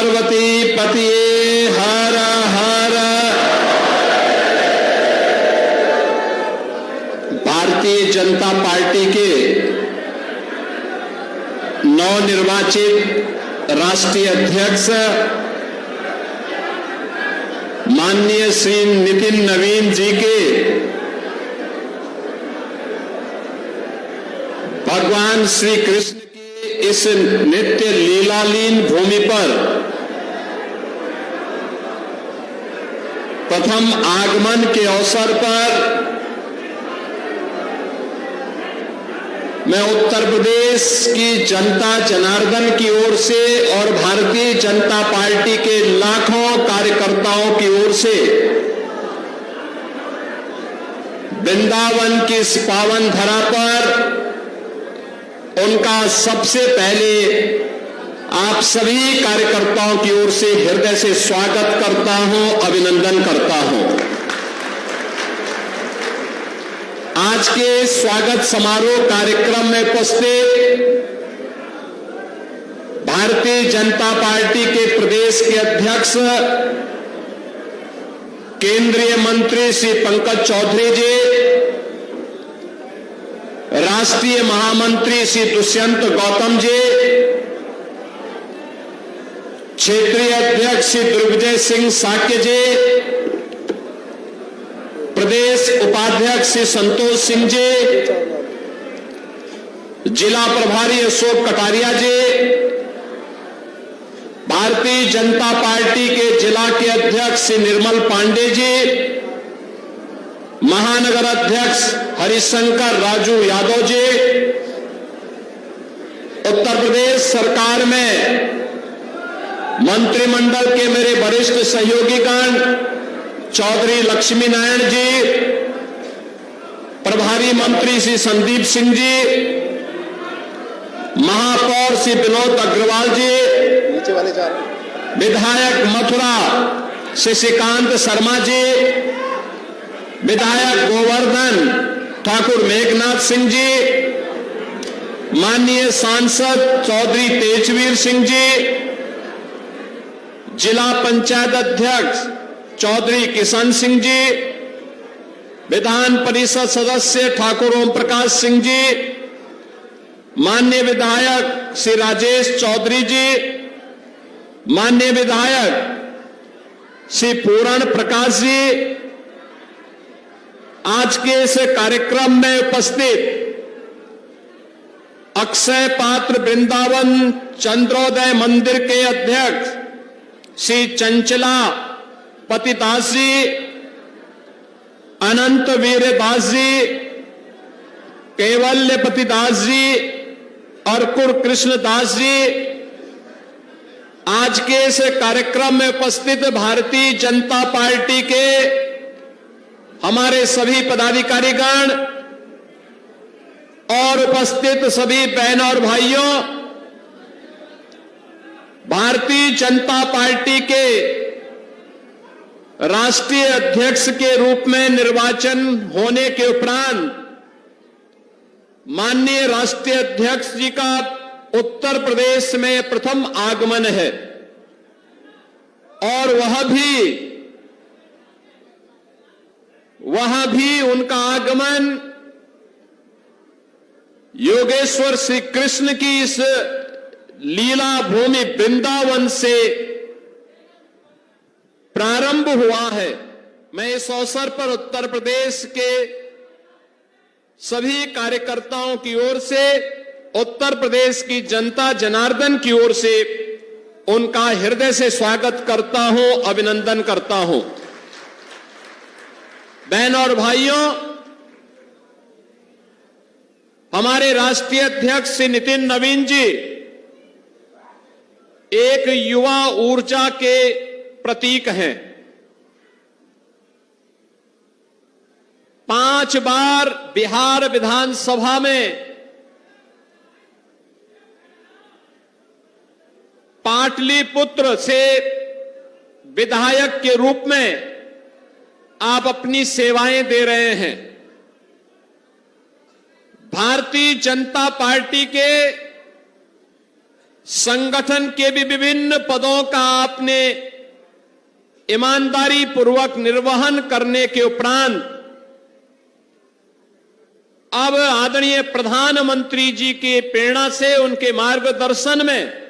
पार्वती पतिये हर हर। Bharatiya Janata party के नवनिर्वाचित राष्ट्रीय अध्यक्ष माननीय श्री नितिन नवीन जी के भगवान श्री कृष्ण की इस नित्य लीलालीन भूमि पर प्रथम आगमन के अवसर पर मैं उत्तर प्रदेश की जनता जनार्दन की ओर से और भारतीय जनता पार्टी के लाखों कार्यकर्ताओं की ओर से वृंदावन की इस पावन धरा पर उनका सबसे पहले आप सभी कार्यकर्ताओं की ओर से हृदय से स्वागत करता हूं, अभिनंदन करता हूं। आज के स्वागत समारोह कार्यक्रम में उपस्थित भारतीय जनता पार्टी के प्रदेश के अध्यक्ष केंद्रीय मंत्री श्री पंकज चौधरी जी, राष्ट्रीय महामंत्री श्री दुष्यंत गौतम जी, क्षेत्रीय अध्यक्ष श्री दुर्विजय सिंह साक्य जी, प्रदेश उपाध्यक्ष श्री संतोष सिंह जी, जिला प्रभारी अशोक कटारिया जी, भारतीय जनता पार्टी के जिला के अध्यक्ष श्री निर्मल पांडे जी, महानगर अध्यक्ष हरिशंकर राजू यादव जी, उत्तर प्रदेश सरकार में मंत्रिमंडल के मेरे वरिष्ठ सहयोगीगण चौधरी लक्ष्मी नारायण जी, प्रभारी मंत्री श्री संदीप सिंह जी, महापौर श्री विनोद अग्रवाल जी, नीचे वाले विधायक मथुरा शशिकांत शर्मा जी, विधायक गोवर्धन ठाकुर मेघनाथ सिंह जी, माननीय सांसद चौधरी तेजवीर सिंह जी, जिला पंचायत अध्यक्ष चौधरी किशन सिंह जी, विधान परिषद सदस्य ठाकुर ओम प्रकाश सिंह जी, माननीय विधायक श्री राजेश चौधरी जी, माननीय विधायक श्री पूरण प्रकाश जी, आज के इस कार्यक्रम में उपस्थित अक्षय पात्र वृंदावन चंद्रोदय मंदिर के अध्यक्ष श्री चंचला पतिदास जी, अनंत वीरदास जी, कैवल्य पतिदास जी और कुर कृष्णदास जी, आज के इस कार्यक्रम में उपस्थित भारतीय जनता पार्टी के हमारे सभी पदाधिकारीगण और उपस्थित सभी बहनों और भाइयों, भारतीय जनता पार्टी के राष्ट्रीय अध्यक्ष के रूप में निर्वाचन होने के उपरांत माननीय राष्ट्रीय अध्यक्ष जी का उत्तर प्रदेश में प्रथम आगमन है और वह भी उनका आगमन योगेश्वर श्री कृष्ण की इस लीला भूमि वृंदावन से प्रारंभ हुआ है। मैं इस अवसर पर उत्तर प्रदेश के सभी कार्यकर्ताओं की ओर से, उत्तर प्रदेश की जनता जनार्दन की ओर से उनका हृदय से स्वागत करता हूं, अभिनंदन करता हूं। बहनों और भाइयों, हमारे राष्ट्रीय अध्यक्ष श्री नितिन नवीन जी एक युवा ऊर्जा के प्रतीक हैं। 5 बार बिहार विधानसभा में पाटलिपुत्र से विधायक के रूप में आप अपनी सेवाएं दे रहे हैं। भारतीय जनता पार्टी के संगठन के भी विभिन्न पदों का आपने ईमानदारी पूर्वक निर्वहन करने के उपरांत अब आदरणीय प्रधानमंत्री जी की प्रेरणा से, उनके मार्गदर्शन में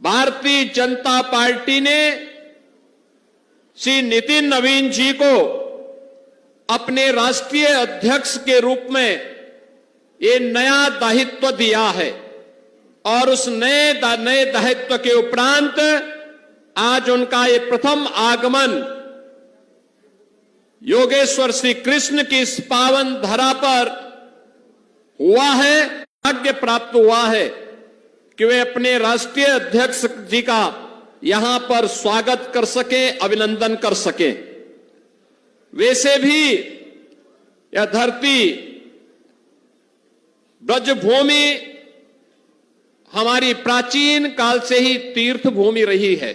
भारतीय जनता पार्टी ने श्री नितिन नवीन जी को अपने राष्ट्रीय अध्यक्ष के रूप में ये नया दायित्व दिया है। और उस नए दायित्व के उपरांत आज उनका ये प्रथम आगमन योगेश्वर श्री कृष्ण की इस पावन धरा पर हुआ है। भाग्य प्राप्त हुआ है कि वे अपने राष्ट्रीय अध्यक्ष जी का यहां पर स्वागत कर सके, अभिनंदन कर सके। वैसे भी यह धरती ब्रजभूमि हमारी प्राचीन काल से ही तीर्थ भूमि रही है।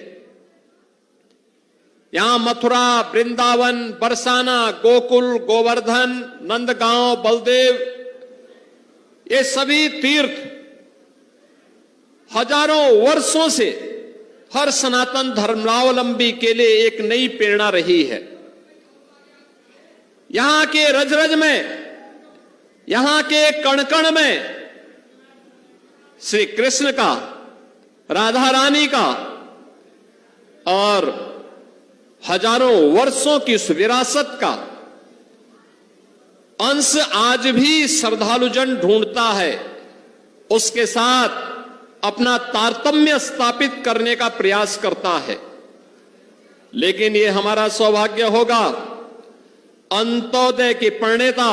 यहां मथुरा, वृंदावन, बरसाना, गोकुल, गोवर्धन, नंदगांव, बलदेव, ये सभी तीर्थ हजारों वर्षों से हर सनातन धर्मावलंबी के लिए एक नई प्रेरणा रही है। यहां के रज रज में, यहां के कण कण में श्री कृष्ण का, राधा रानी का और हजारों वर्षों की उस विरासत का अंश आज भी श्रद्धालुजन ढूंढता है। उसके साथ अपना तारतम्य स्थापित करने का प्रयास करता है। लेकिन यह हमारा सौभाग्य होगा, अंत्योदय के प्रणेता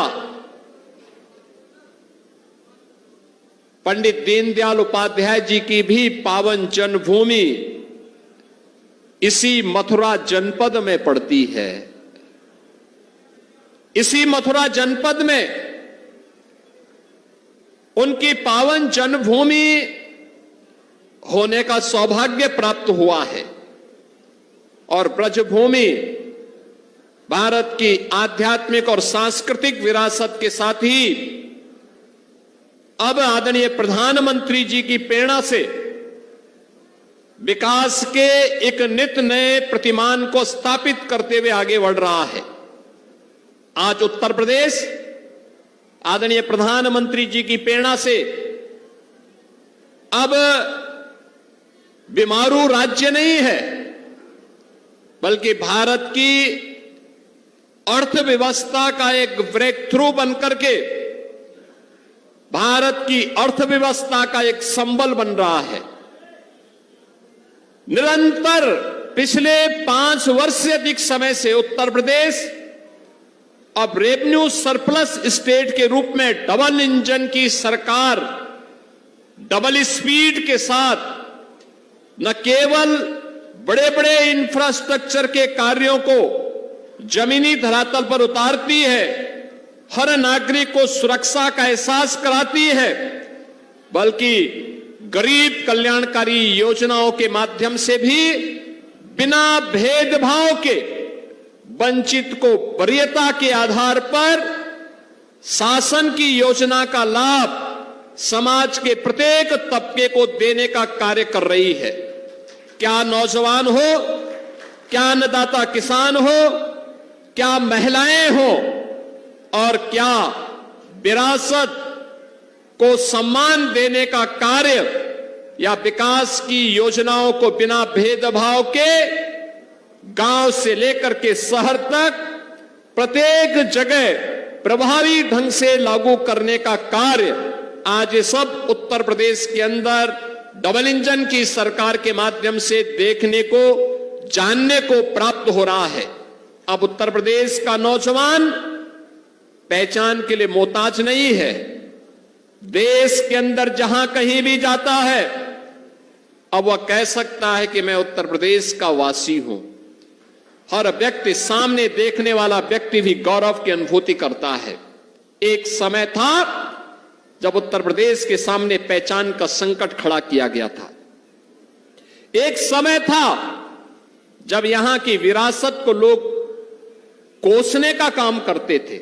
पंडित दीनदयाल उपाध्याय जी की भी पावन जन्मभूमि इसी मथुरा जनपद में पड़ती है। इसी मथुरा जनपद में उनकी पावन जन्मभूमि होने का सौभाग्य प्राप्त हुआ है। और ब्रजभूमि भारत की आध्यात्मिक और सांस्कृतिक विरासत के साथ ही अब आदरणीय प्रधानमंत्री जी की प्रेरणा से विकास के एक नित नए प्रतिमान को स्थापित करते हुए आगे बढ़ रहा है। आज उत्तर प्रदेश आदरणीय प्रधानमंत्री जी की प्रेरणा से अब बीमारू राज्य नहीं है, बल्कि भारत की अर्थव्यवस्था का एक ब्रेक थ्रू बनकर के भारत की अर्थव्यवस्था का एक संबल बन रहा है। निरंतर पिछले 5 वर्ष से अधिक समय से उत्तर प्रदेश अब रेवेन्यू सरप्लस स्टेट के रूप में डबल इंजन की सरकार, डबल स्पीड के साथ न केवल बड़े बड़े इंफ्रास्ट्रक्चर के कार्यों को जमीनी धरातल पर उतारती है, हर नागरिक को सुरक्षा का एहसास कराती है, बल्कि गरीब कल्याणकारी योजनाओं के माध्यम से भी बिना भेदभाव के वंचित को वरीयता के आधार पर शासन की योजना का लाभ समाज के प्रत्येक तबके को देने का कार्य कर रही है। क्या नौजवान हो, क्या अन्नदाता किसान हो, क्या महिलाएं हो और क्या विरासत को सम्मान देने का कार्य या विकास की योजनाओं को बिना भेदभाव के गांव से लेकर के शहर तक प्रत्येक जगह प्रभावी ढंग से लागू करने का कार्य आज सब उत्तर प्रदेश के अंदर डबल इंजन की सरकार के माध्यम से देखने को, जानने को प्राप्त हो रहा है। अब उत्तर प्रदेश का नौजवान पहचान के लिए मोहताज नहीं है। देश के अंदर जहां कहीं भी जाता है अब वह कह सकता है कि मैं उत्तर प्रदेश का वासी हूं। हर व्यक्ति, सामने देखने वाला व्यक्ति भी गौरव की अनुभूति करता है। एक समय था जब उत्तर प्रदेश के सामने पहचान का संकट खड़ा किया गया था। एक समय था जब यहां की विरासत को लोग कोसने का काम करते थे,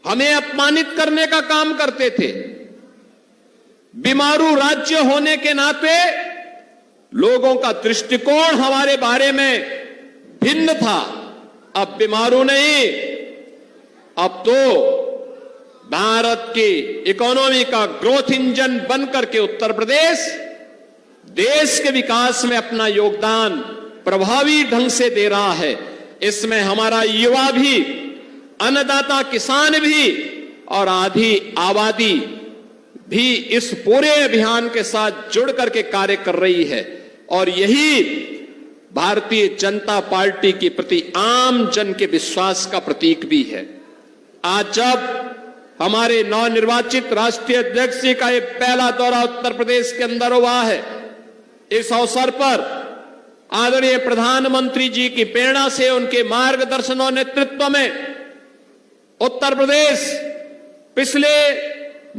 हमें अपमानित करने का काम करते थे। बीमारू राज्य होने के नाते लोगों का दृष्टिकोण हमारे बारे में भिन्न था। अब बीमारू नहीं, अब तो भारत की इकोनॉमी का ग्रोथ इंजन बनकर के उत्तर प्रदेश देश के विकास में अपना योगदान प्रभावी ढंग से दे रहा है। इसमें हमारा युवा भी, अन्नदाता किसान भी और आधी आबादी भी इस पूरे अभियान के साथ जुड़ करके कार्य कर रही है और यही भारतीय जनता पार्टी के प्रति आम जन के विश्वास का प्रतीक भी है। आज जब हमारे नवनिर्वाचित राष्ट्रीय अध्यक्ष जी का ये पहला दौरा उत्तर प्रदेश के अंदर हुआ है, इस अवसर पर आदरणीय प्रधानमंत्री जी की प्रेरणा से, उनके मार्गदर्शन और नेतृत्व में उत्तर प्रदेश पिछले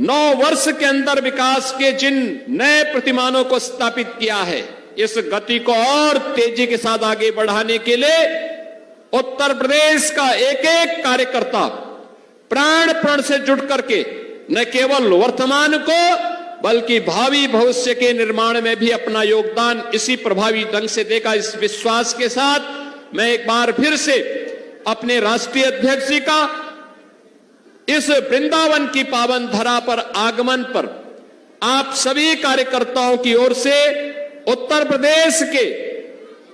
9 वर्ष के अंदर विकास के जिन नए प्रतिमानों को स्थापित किया है, इस गति को और तेजी के साथ आगे बढ़ाने के लिए उत्तर प्रदेश का एक एक कार्यकर्ता प्राण प्रण से जुट करके न केवल वर्तमान को बल्कि भावी भविष्य के निर्माण में भी अपना योगदान इसी प्रभावी ढंग से देगा। इस विश्वास के साथ मैं एक बार फिर से अपने राष्ट्रीय अध्यक्ष जी का इस वृंदावन की पावन धरा पर आगमन पर आप सभी कार्यकर्ताओं की ओर से, उत्तर प्रदेश के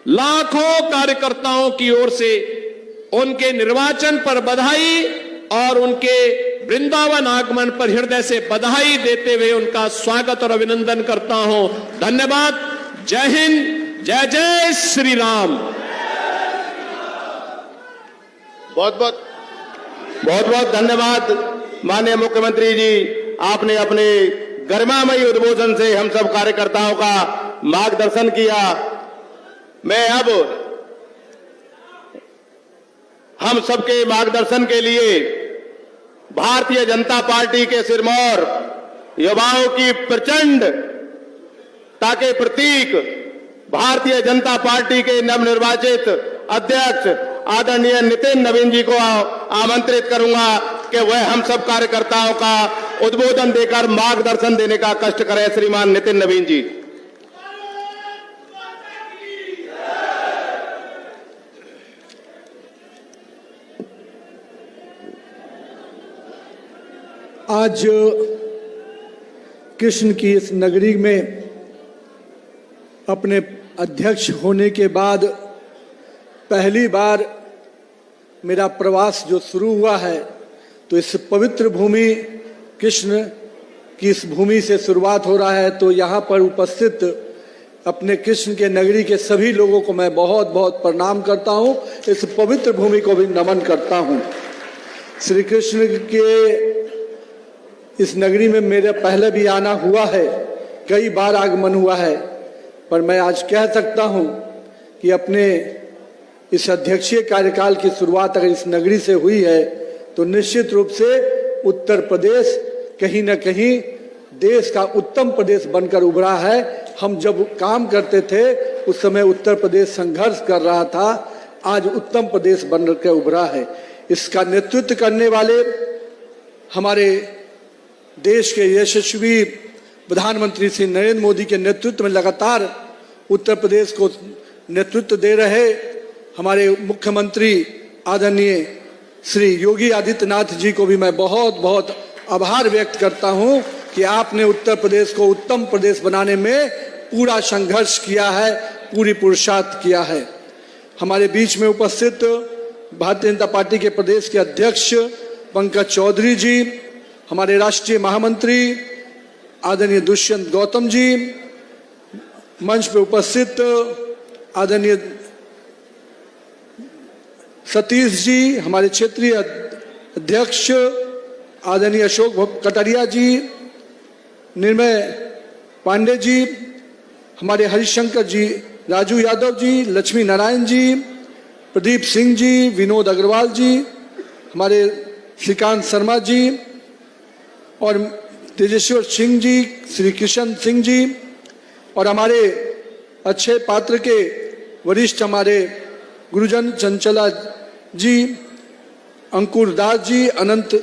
लाखों कार्यकर्ताओं की ओर से उनके निर्वाचन पर बधाई और उनके वृंदावन आगमन पर हृदय से बधाई देते हुए उनका स्वागत और अभिनंदन करता हूं। धन्यवाद। जय हिंद, जय जय श्री राम। बहुत बहुत धन्यवाद माननीय मुख्यमंत्री जी, आपने अपने गरिमामयी उद्बोधन से हम सब कार्यकर्ताओं का मार्गदर्शन किया। मैं अब हम सबके मार्गदर्शन के लिए भारतीय जनता पार्टी के सिरमौर युवाओं की प्रचंडता के प्रतीक भारतीय जनता पार्टी के नवनिर्वाचित अध्यक्ष आदरणीय नितिन नवीन जी को आमंत्रित करूंगा कि वह हम सब कार्यकर्ताओं का उद्बोधन देकर मार्गदर्शन देने का कष्ट करें। श्रीमान नितिन नवीन जी। आज कृष्ण की इस नगरी में अपने अध्यक्ष होने के बाद पहली बार मेरा प्रवास जो शुरू हुआ है, तो इस पवित्र भूमि कृष्ण की इस भूमि से शुरुआत हो रहा है। तो यहाँ पर उपस्थित अपने कृष्ण के नगरी के सभी लोगों को मैं बहुत बहुत प्रणाम करता हूँ। इस पवित्र भूमि को भी नमन करता हूँ। श्री कृष्ण के इस नगरी में मेरे पहले भी आना हुआ है, कई बार आगमन हुआ है, पर मैं आज कह सकता हूँ कि अपने इस अध्यक्षीय कार्यकाल की शुरुआत अगर इस नगरी से हुई है तो निश्चित रूप से उत्तर प्रदेश कहीं न कहीं देश का उत्तम प्रदेश बनकर उभरा है। हम जब काम करते थे उस समय उत्तर प्रदेश संघर्ष कर रहा था, आज उत्तम प्रदेश बनकर उभरा है। इसका नेतृत्व करने वाले हमारे देश के यशस्वी प्रधानमंत्री श्री नरेंद्र मोदी के नेतृत्व में लगातार उत्तर प्रदेश को नेतृत्व दे रहे हमारे मुख्यमंत्री आदरणीय श्री योगी आदित्यनाथ जी को भी मैं बहुत बहुत आभार व्यक्त करता हूं कि आपने उत्तर प्रदेश को उत्तम प्रदेश बनाने में पूरा संघर्ष किया है, पूरी पुरुषार्थ किया है। हमारे बीच में उपस्थित भारतीय जनता पार्टी के प्रदेश के अध्यक्ष पंकज चौधरी जी, हमारे राष्ट्रीय महामंत्री आदरणीय दुष्यंत गौतम जी, मंच पर उपस्थित आदरणीय सतीश जी, हमारे क्षेत्रीय अध्यक्ष आदरणीय अशोक कटारिया जी, निर्मय पांडे जी, हमारे हरिशंकर जी, राजू यादव जी, लक्ष्मी नारायण जी, प्रदीप सिंह जी, विनोद अग्रवाल जी, हमारे श्रीकांत शर्मा जी और तेजेश्वर सिंह जी, श्री किशन सिंह जी और हमारे अच्छे पात्र के वरिष्ठ हमारे गुरुजन चंचला जी, अंकुर दास जी, अनंत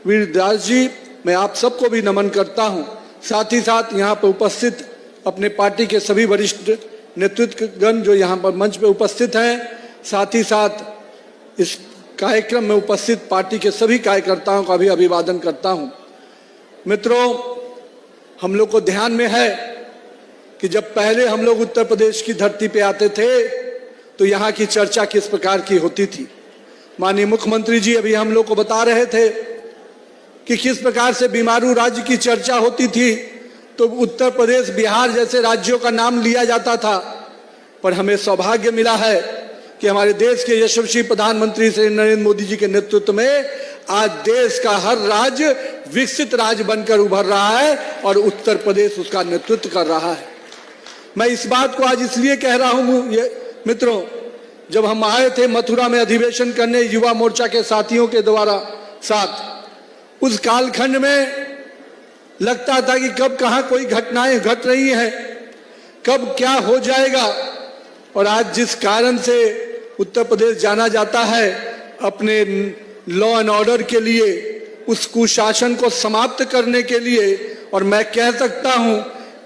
वीर दास जी, मैं आप सबको भी नमन करता हूं। साथ ही साथ यहाँ पर उपस्थित अपने पार्टी के सभी वरिष्ठ नेतृत्वगण जो यहाँ पर मंच पर उपस्थित हैं, साथ ही साथ इस कार्यक्रम में उपस्थित पार्टी के सभी कार्यकर्ताओं का भी अभिवादन करता हूँ। मित्रों, हम लोग को ध्यान में है कि जब पहले हम लोग उत्तर प्रदेश की धरती पे आते थे तो यहाँ की चर्चा किस प्रकार की होती थी। माननीय मुख्यमंत्री जी अभी हम लोग को बता रहे थे कि किस प्रकार से बीमारू राज्य की चर्चा होती थी तो उत्तर प्रदेश, बिहार जैसे राज्यों का नाम लिया जाता था। पर हमें सौभाग्य मिला है कि हमारे देश के यशस्वी प्रधानमंत्री श्री नरेंद्र मोदी जी के नेतृत्व में आज देश का हर राज्य विकसित राज्य बनकर उभर रहा है और उत्तर प्रदेश उसका नेतृत्व कर रहा है। मैं इस बात को आज इसलिए कह रहा हूं मित्रों, जब हम आए थे मथुरा में अधिवेशन करने युवा मोर्चा के साथियों के द्वारा साथ, उस कालखंड में लगता था कि कब कहां कोई घटनाएं घट रही हैं, कब क्या हो जाएगा। और आज जिस कारण से उत्तर प्रदेश जाना जाता है अपने लॉ एंड ऑर्डर के लिए, उस कुशासन को समाप्त करने के लिए, और मैं कह सकता हूं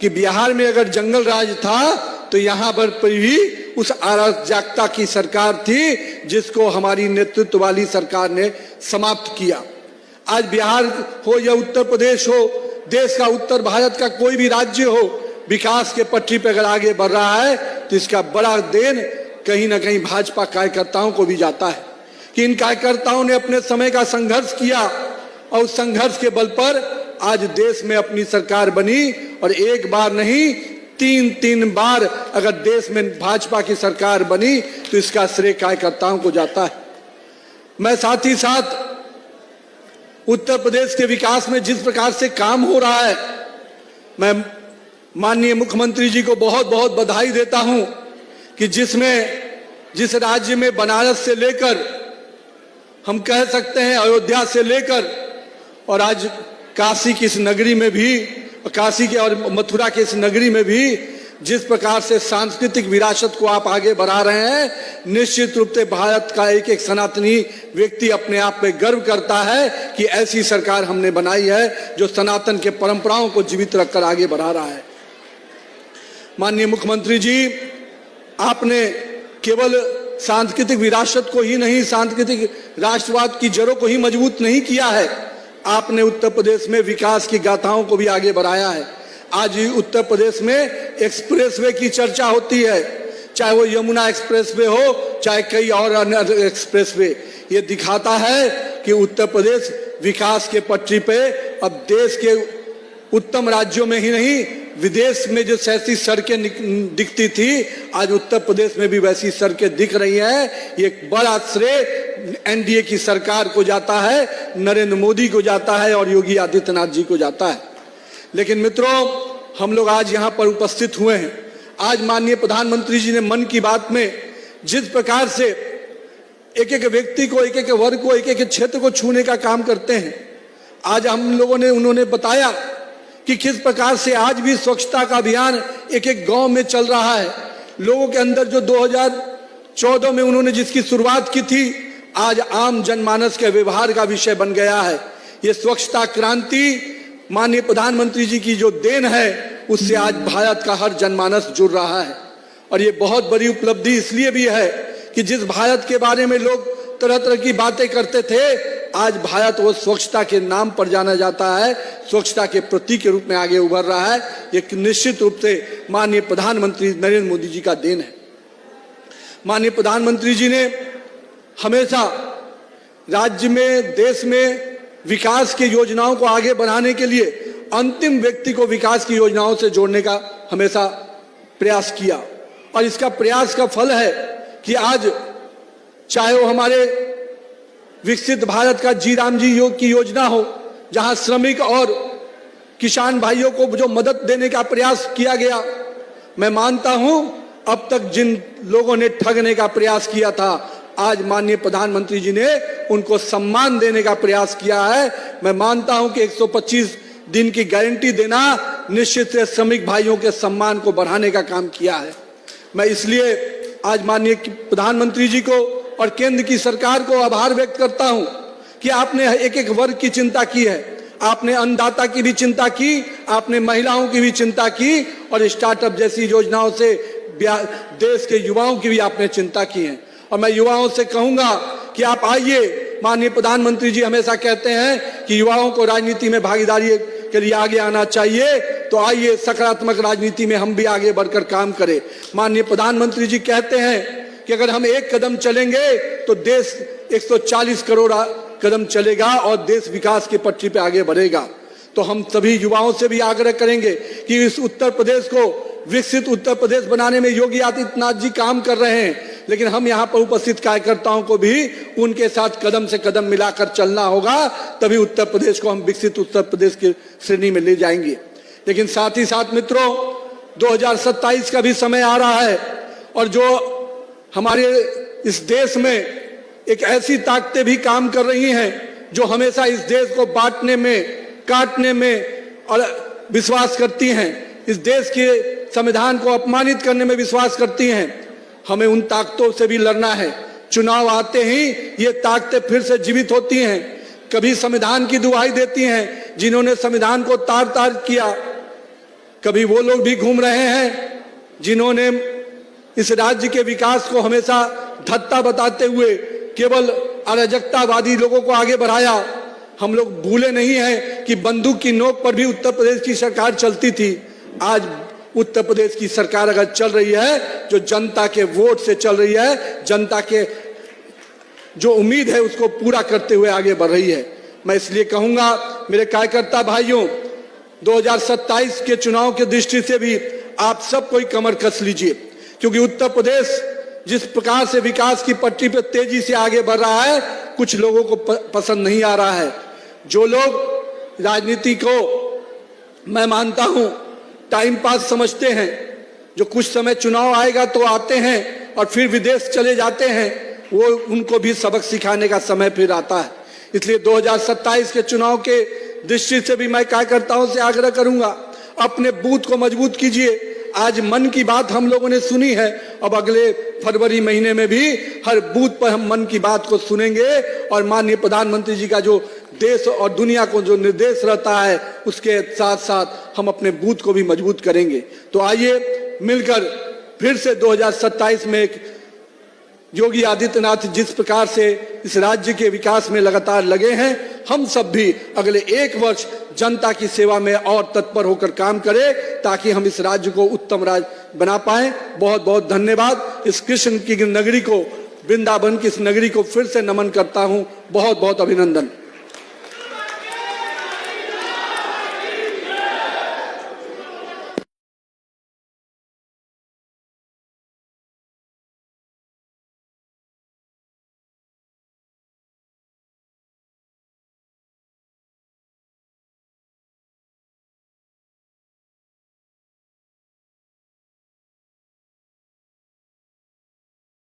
कि बिहार में अगर जंगल राज था तो यहां पर भी उस अराजकता की सरकार थी जिसको हमारी नेतृत्व वाली सरकार ने समाप्त किया। आज बिहार हो या उत्तर प्रदेश हो, देश का उत्तर भारत का कोई भी राज्य हो, विकास के पटरी पर अगर आगे बढ़ रहा है तो इसका बड़ा देन कहीं ना कहीं भाजपा कार्यकर्ताओं को भी जाता है कि इन कार्यकर्ताओं ने अपने समय का संघर्ष किया और उस संघर्ष के बल पर आज देश में अपनी सरकार बनी। और एक बार नहीं, तीन बार अगर देश में भाजपा की सरकार बनी तो इसका श्रेय कार्यकर्ताओं को जाता है। मैं साथ ही साथ उत्तर प्रदेश के विकास में जिस प्रकार से काम हो रहा है, मैं माननीय मुख्यमंत्री जी को बहुत बहुत बधाई देता हूं कि जिस राज्य में बनारस से लेकर हम कह सकते हैं अयोध्या से लेकर और आज काशी की इस नगरी में भी, काशी के और मथुरा के इस नगरी में भी जिस प्रकार से सांस्कृतिक विरासत को आप आगे बढ़ा रहे हैं, निश्चित रूप से भारत का एक एक सनातनी व्यक्ति अपने आप में गर्व करता है कि ऐसी सरकार हमने बनाई है जो सनातन के परंपराओं को जीवित रखकर आगे बढ़ा रहा है। माननीय मुख्यमंत्री जी, आपने केवल सांस्कृतिक विरासत को ही नहीं, सांस्कृतिक राष्ट्रवाद की जड़ों को ही मजबूत नहीं किया है, आपने उत्तर प्रदेश में विकास की गाथाओं को भी आगे बढ़ाया है। आज उत्तर प्रदेश में एक्सप्रेसवे की चर्चा होती है, चाहे वो यमुना एक्सप्रेसवे हो चाहे कई और अन्य एक्सप्रेसवे। ये दिखाता है कि उत्तर प्रदेश विकास के पटरी पे अब देश के उत्तम राज्यों में ही नहीं, विदेश में जो ऐसी सड़कें दिखती थी आज उत्तर प्रदेश में भी वैसी सड़कें दिख रही हैं। ये बड़ा श्रेय एनडीए की सरकार को जाता है, नरेंद्र मोदी को जाता है और योगी आदित्यनाथ जी को जाता है। लेकिन मित्रों, हम लोग आज यहाँ पर उपस्थित हुए हैं। आज माननीय प्रधानमंत्री जी ने मन की बात में जिस प्रकार से एक एक व्यक्ति को, एक एक वर्ग को, एक एक क्षेत्र को छूने का काम करते हैं, आज हम लोगों ने उन्होंने बताया कि किस प्रकार से आज भी स्वच्छता का अभियान एक एक गांव में चल रहा है। लोगों के अंदर जो 2014 में उन्होंने जिसकी शुरुआत की थी, आज आम जनमानस के व्यवहार का विषय बन गया है। ये स्वच्छता क्रांति माननीय प्रधानमंत्री जी की जो देन है, उससे आज भारत का हर जनमानस जुड़ रहा है। और ये बहुत बड़ी उपलब्धि इसलिए भी है कि जिस भारत के बारे में लोग तरह तरह की बातें करते थे, आज भारत वो स्वच्छता के नाम पर जाना जाता है, स्वच्छता के प्रतीक के रूप में आगे उभर रहा है। ये निश्चित रूप से माननीय प्रधानमंत्री नरेंद्र मोदी जी का देन है। माननीय प्रधानमंत्री जी ने हमेशा राज्य में, देश में विकास की योजनाओं को आगे बढ़ाने के लिए अंतिम व्यक्ति को विकास की योजनाओं से जोड़ने का हमेशा प्रयास किया। और इसका प्रयास का फल है कि आज चाहे वो हमारे विकसित भारत का जी राम जी योग की योजना हो, जहां श्रमिक और किसान भाइयों को जो मदद देने का प्रयास किया गया, मैं मानता हूं अब तक जिन लोगों ने ठगने का प्रयास किया था, आज माननीय प्रधानमंत्री जी ने उनको सम्मान देने का प्रयास किया है। मैं मानता हूं कि 125 दिन की गारंटी देना निश्चित से श्रमिक भाइयों के सम्मान को बढ़ाने का काम किया है। मैं इसलिए आज माननीय प्रधानमंत्री जी को और केंद्र की सरकार को आभार व्यक्त करता हूं कि आपने एक एक वर्ग की चिंता की है। आपने अन्नदाता की भी चिंता की, आपने महिलाओं की भी चिंता की और स्टार्टअप जैसी योजनाओं से देश के युवाओं की भी आपने चिंता की है। और मैं युवाओं से कहूंगा कि आप आइए, माननीय प्रधानमंत्री जी हमेशा कहते हैं कि युवाओं को राजनीति में भागीदारी के लिए आगे आना चाहिए, तो आइए सकारात्मक राजनीति में हम भी आगे बढ़कर काम करें। माननीय प्रधानमंत्री जी कहते हैं कि अगर हम एक कदम चलेंगे तो देश 140 करोड़ कदम चलेगा और देश विकास की पटरी पे आगे बढ़ेगा। तो हम सभी युवाओं से भी आग्रह करेंगे कि इस उत्तर प्रदेश को विकसित उत्तर प्रदेश बनाने में योगी आदित्यनाथ जी काम कर रहे हैं, लेकिन हम यहाँ पर उपस्थित कार्यकर्ताओं को भी उनके साथ कदम से कदम मिलाकर चलना होगा, तभी उत्तर प्रदेश को हम विकसित उत्तर प्रदेश की श्रेणी में ले जाएंगे। लेकिन साथ ही साथ मित्रों, 2027 का भी समय आ रहा है और जो हमारे इस देश में एक ऐसी ताकतें भी काम कर रही हैं जो हमेशा इस देश को बांटने में, काटने में और विश्वास करती हैं, इस देश के संविधान को अपमानित करने में विश्वास करती हैं। हमें उन ताकतों से भी लड़ना है। चुनाव आते ही ये ताकतें फिर से जीवित होती हैं, कभी संविधान की दुहाई देती हैं जिन्होंने संविधान को तार तार किया, कभी वो लोग भी घूम रहे हैं जिन्होंने इस राज्य के विकास को हमेशा धत्ता बताते हुए केवल अराजकतावादी लोगों को आगे बढ़ाया। हम लोग भूले नहीं हैं कि बंदूक की नोक पर भी उत्तर प्रदेश की सरकार चलती थी। आज उत्तर प्रदेश की सरकार अगर चल रही है जो जनता के वोट से चल रही है, जनता के जो उम्मीद है उसको पूरा करते हुए आगे बढ़ रही है। मैं इसलिए कहूंगा मेरे कार्यकर्ता भाइयों, 2027 के चुनाव की दृष्टि से भी आप सब कोई कमर कस लीजिए, क्योंकि उत्तर प्रदेश जिस प्रकार से विकास की पटरी पर तेजी से आगे बढ़ रहा है, कुछ लोगों को पसंद नहीं आ रहा है। जो लोग राजनीति को मैं मानता हूं टाइम पास समझते हैं, जो कुछ समय चुनाव आएगा तो आते हैं और फिर विदेश चले जाते हैं, वो उनको भी सबक सिखाने का समय फिर आता है। इसलिए 2027 के चुनाव के दृष्टि से भी मैं कार्यकर्ताओं से आग्रह करूंगा, अपने बूथ को मजबूत कीजिए। आज मन की बात हम लोगों ने सुनी है, अब अगले फरवरी महीने में भी हर बूथ पर हम मन की बात को सुनेंगे और माननीय प्रधानमंत्री जी का जो देश और दुनिया को जो निर्देश रहता है उसके साथ साथ हम अपने बूथ को भी मजबूत करेंगे। तो आइए मिलकर फिर से 2027 में एक योगी आदित्यनाथ जिस प्रकार से इस राज्य के विकास में लगातार लगे हैं, हम सब भी अगले 1 वर्ष जनता की सेवा में और तत्पर होकर काम करें ताकि हम इस राज्य को उत्तम राज्य बना पाएं। बहुत बहुत धन्यवाद। इस कृष्ण की नगरी को, वृंदावन की इस नगरी को फिर से नमन करता हूं। बहुत बहुत अभिनंदन।